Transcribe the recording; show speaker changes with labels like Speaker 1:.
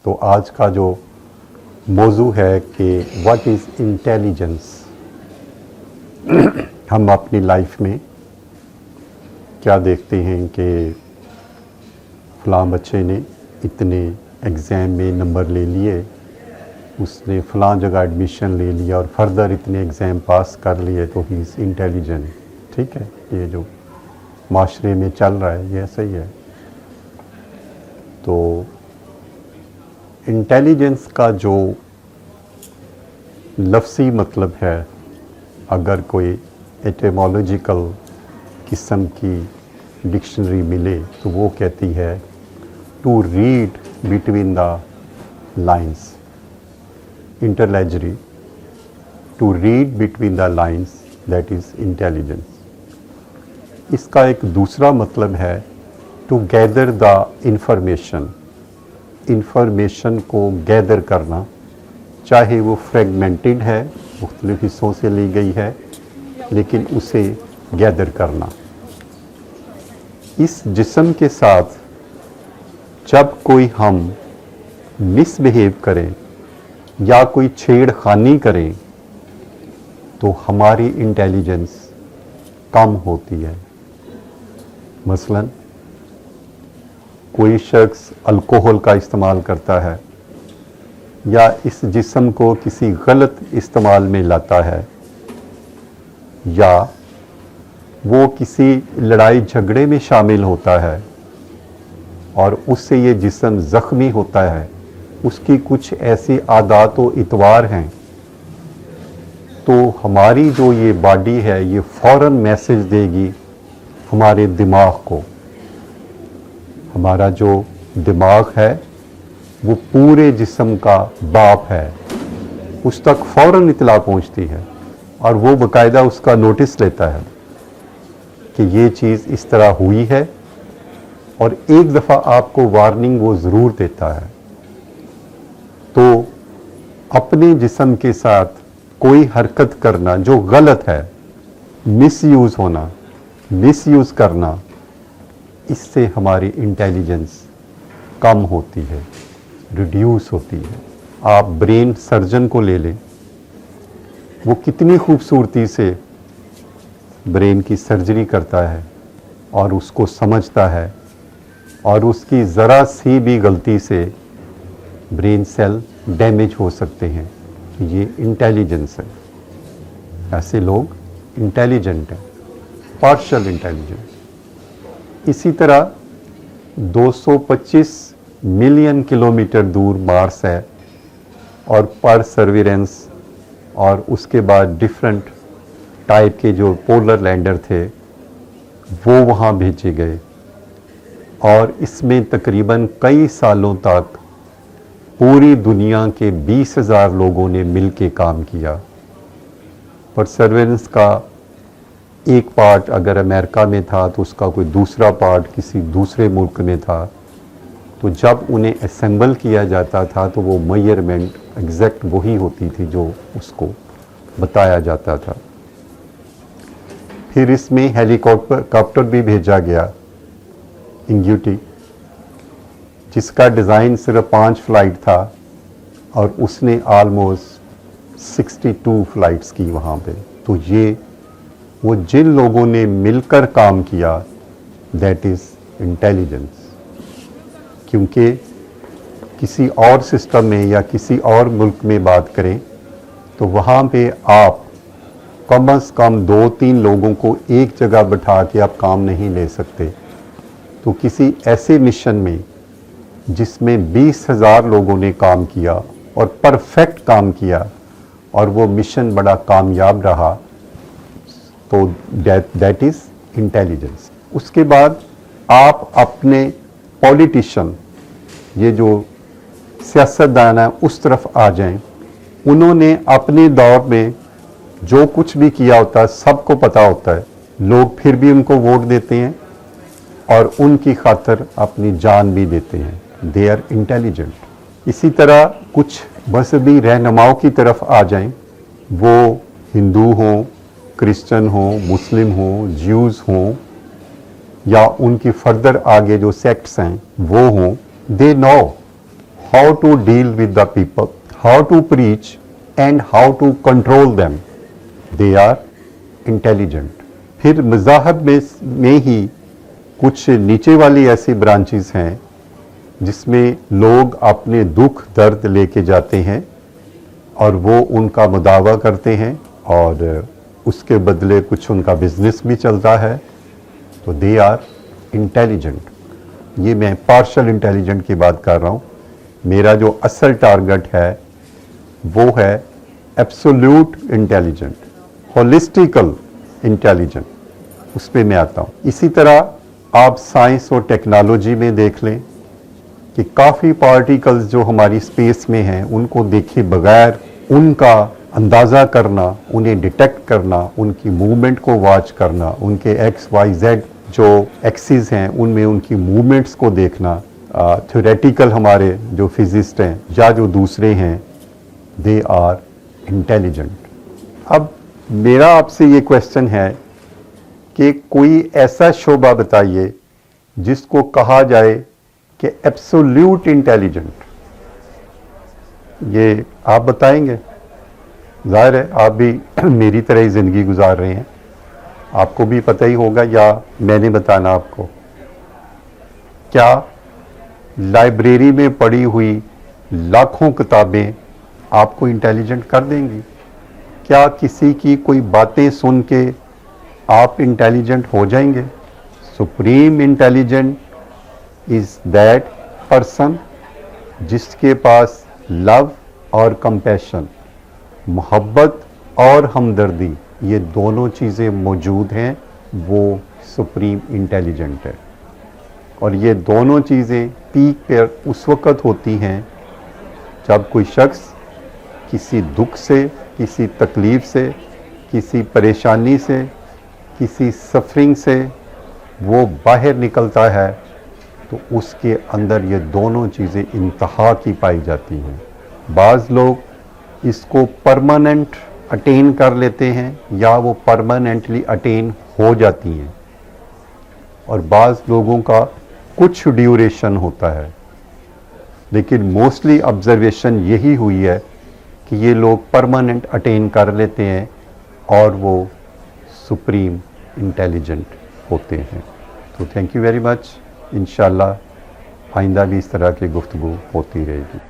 Speaker 1: तो आज का जो मौजू है कि व्हाट इज़ इंटेलिजेंस। हम अपनी लाइफ में क्या देखते हैं कि फ़लाँ बच्चे ने इतने एग्ज़ाम में नंबर ले लिए, उसने फ़लाँ जगह एडमिशन ले लिया और फर्दर इतने एग्ज़ाम पास कर लिए तो ही इज़ इंटेलिजेंट। ठीक है, ये जो माशरे में चल रहा है ये ऐसा ही है। तो इंटेलिजेंस का जो लफ्ज़ी मतलब है, अगर कोई एटिमोलॉजिकल किस्म की डिक्शनरी मिले तो वो कहती है to read between the lines. इंटेलेजरी, to read between the lines, that is intelligence. इसका एक दूसरा मतलब है to gather the information. Information को गैदर करना, चाहे वो फ्रेगमेंटेड है, मुख्तलिफ हिस्सों से ली गई है, लेकिन उसे गैदर करना। इस जिस्म के साथ जब कोई हम मिसबिहेव करें या कोई छेड़खानी करें तो हमारी इंटेलिजेंस कम होती है। मसलन कोई शख्स अल्कोहल का इस्तेमाल करता है या इस जिस्म को किसी गलत इस्तेमाल में लाता है, या वो किसी लड़ाई झगड़े में शामिल होता है और उससे ये जिस्म ज़ख्मी होता है, उसकी कुछ ऐसी आदत व इतवार हैं, तो हमारी जो ये बॉडी है ये फ़ौरन मैसेज देगी हमारे दिमाग को। हमारा जो दिमाग है वो पूरे जिस्म का बाप है, उस तक फ़ौरन इतला पहुंचती है और वो बाकायदा उसका नोटिस लेता है कि ये चीज़ इस तरह हुई है, और एक दफ़ा आपको वार्निंग वो ज़रूर देता है। तो अपने जिस्म के साथ कोई हरकत करना जो गलत है, मिसयूज़ होना, मिसयूज़ करना, इससे हमारी इंटेलिजेंस कम होती है, रिड्यूस होती है। आप ब्रेन सर्जन को ले लें, वो कितनी खूबसूरती से ब्रेन की सर्जरी करता है और उसको समझता है, और उसकी ज़रा सी भी गलती से ब्रेन सेल डैमेज हो सकते हैं। तो ये इंटेलिजेंस है। ऐसे लोग इंटेलिजेंट हैं, पार्शियल इंटेलिजेंट। इसी तरह 225 मिलियन किलोमीटर दूर मार्स है, और परसेवरेंस और उसके बाद डिफरेंट टाइप के जो पोलर लैंडर थे वो वहाँ भेजे गए, और इसमें तकरीबन कई सालों तक पूरी दुनिया के 20,000 लोगों ने मिल के काम किया। परसेवरेंस का एक पार्ट अगर अमेरिका में था तो उसका कोई दूसरा पार्ट किसी दूसरे मुल्क में था, तो जब उन्हें असेंबल किया जाता था तो वो मेजरमेंट एग्जैक्ट वही होती थी जो उसको बताया जाता था। फिर इसमें हेलीकॉप्टर भी भेजा गया, इंग्यूटी, जिसका डिज़ाइन सिर्फ 5 फ्लाइट था, और उसने आलमोस्ट 62 फ्लाइट्स की वहाँ पे। तो ये वो जिन लोगों ने मिलकर काम किया, दैट इज़ इंटेलिजेंस। क्योंकि किसी और सिस्टम में या किसी और मुल्क में बात करें तो वहाँ पे आप कम से कम 2-3 लोगों को एक जगह बैठा के आप काम नहीं ले सकते। तो किसी ऐसे मिशन में जिसमें 20,000 लोगों ने काम किया और परफेक्ट काम किया, और वो मिशन बड़ा कामयाब रहा, तो दैट इज़ इंटेलिजेंस। उसके बाद आप अपने पॉलिटिशियन, ये जो सियासतदान है, उस तरफ आ जाएं। उन्होंने अपने दौर में जो कुछ भी किया होता है सबको पता होता है, लोग फिर भी उनको वोट देते हैं और उनकी खातिर अपनी जान भी देते हैं। They are intelligent. इसी तरह कुछ मजहबी रहनुमाओं की तरफ आ जाएं, वो हिंदू हों, क्रिश्चियन हों, मुस्लिम हों, ज्यूज़ हों, या उनकी फर्दर आगे जो सेक्ट्स हैं वो हों, they know how to deal with the people, how to preach and how to control them. They are intelligent. फिर मज़ाहब में ही कुछ नीचे वाली ऐसी ब्रांचेस हैं जिसमें लोग अपने दुख दर्द लेके जाते हैं और वो उनका मुदावा करते हैं और उसके बदले कुछ उनका बिजनेस भी चलता है, तो दे आर इंटेलिजेंट। ये मैं पार्शल इंटेलिजेंट की बात कर रहा हूँ। मेरा जो असल टारगेट है वो है एब्सोल्यूट इंटेलिजेंट, होलिस्टिकल इंटेलिजेंट, उस पर मैं आता हूँ। इसी तरह आप साइंस और टेक्नोलॉजी में देख लें कि काफ़ी पार्टिकल्स जो हमारी स्पेस में हैं उनको देखे बगैर उनका अंदाज़ा करना, उन्हें डिटेक्ट करना, उनकी मूवमेंट को वॉच करना, उनके XYZ जो एक्सिस हैं उनमें उनकी मूवमेंट्स को देखना, थ्योरेटिकल हमारे जो फिजिस्ट हैं या जो दूसरे हैं, दे आर इंटेलिजेंट। अब मेरा आपसे ये क्वेश्चन है कि कोई ऐसा शोबा बताइए जिसको कहा जाए कि एब्सोल्यूट इंटेलिजेंट। ये आप बताएंगे? जाहिर है आप भी मेरी तरह ही ज़िंदगी गुजार रहे हैं, आपको भी पता ही होगा, या मैंने बताना आपको? क्या लाइब्रेरी में पड़ी हुई लाखों किताबें आपको इंटेलिजेंट कर देंगी? क्या किसी की कोई बातें सुन के आप इंटेलिजेंट हो जाएंगे? Supreme intelligent is that person जिसके पास लव और कंपैशन, मोहब्बत और हमदर्दी, ये दोनों चीज़ें मौजूद हैं, वो सुप्रीम इंटेलिजेंट है। और ये दोनों चीज़ें पीक पर उस वक़्त होती हैं जब कोई शख्स किसी दुख से, किसी तकलीफ़ से, किसी परेशानी से, किसी सफरिंग से वो बाहर निकलता है, तो उसके अंदर ये दोनों चीज़ें इंतहा की पाई जाती हैं। बाज़ लोग इसको परमानेंट अटेन कर लेते हैं या वो परमानेंटली अटेन हो जाती हैं, और बाज़ लोगों का कुछ ड्यूरेशन होता है। लेकिन मोस्टली ऑब्जर्वेशन यही हुई है कि ये लोग परमानेंट अटेन कर लेते हैं और वो सुप्रीम इंटेलिजेंट होते हैं। तो थैंक यू वेरी मच। इंशाल्लाह आइंदा भी इस तरह की गुफ्तगू होती रहेगी।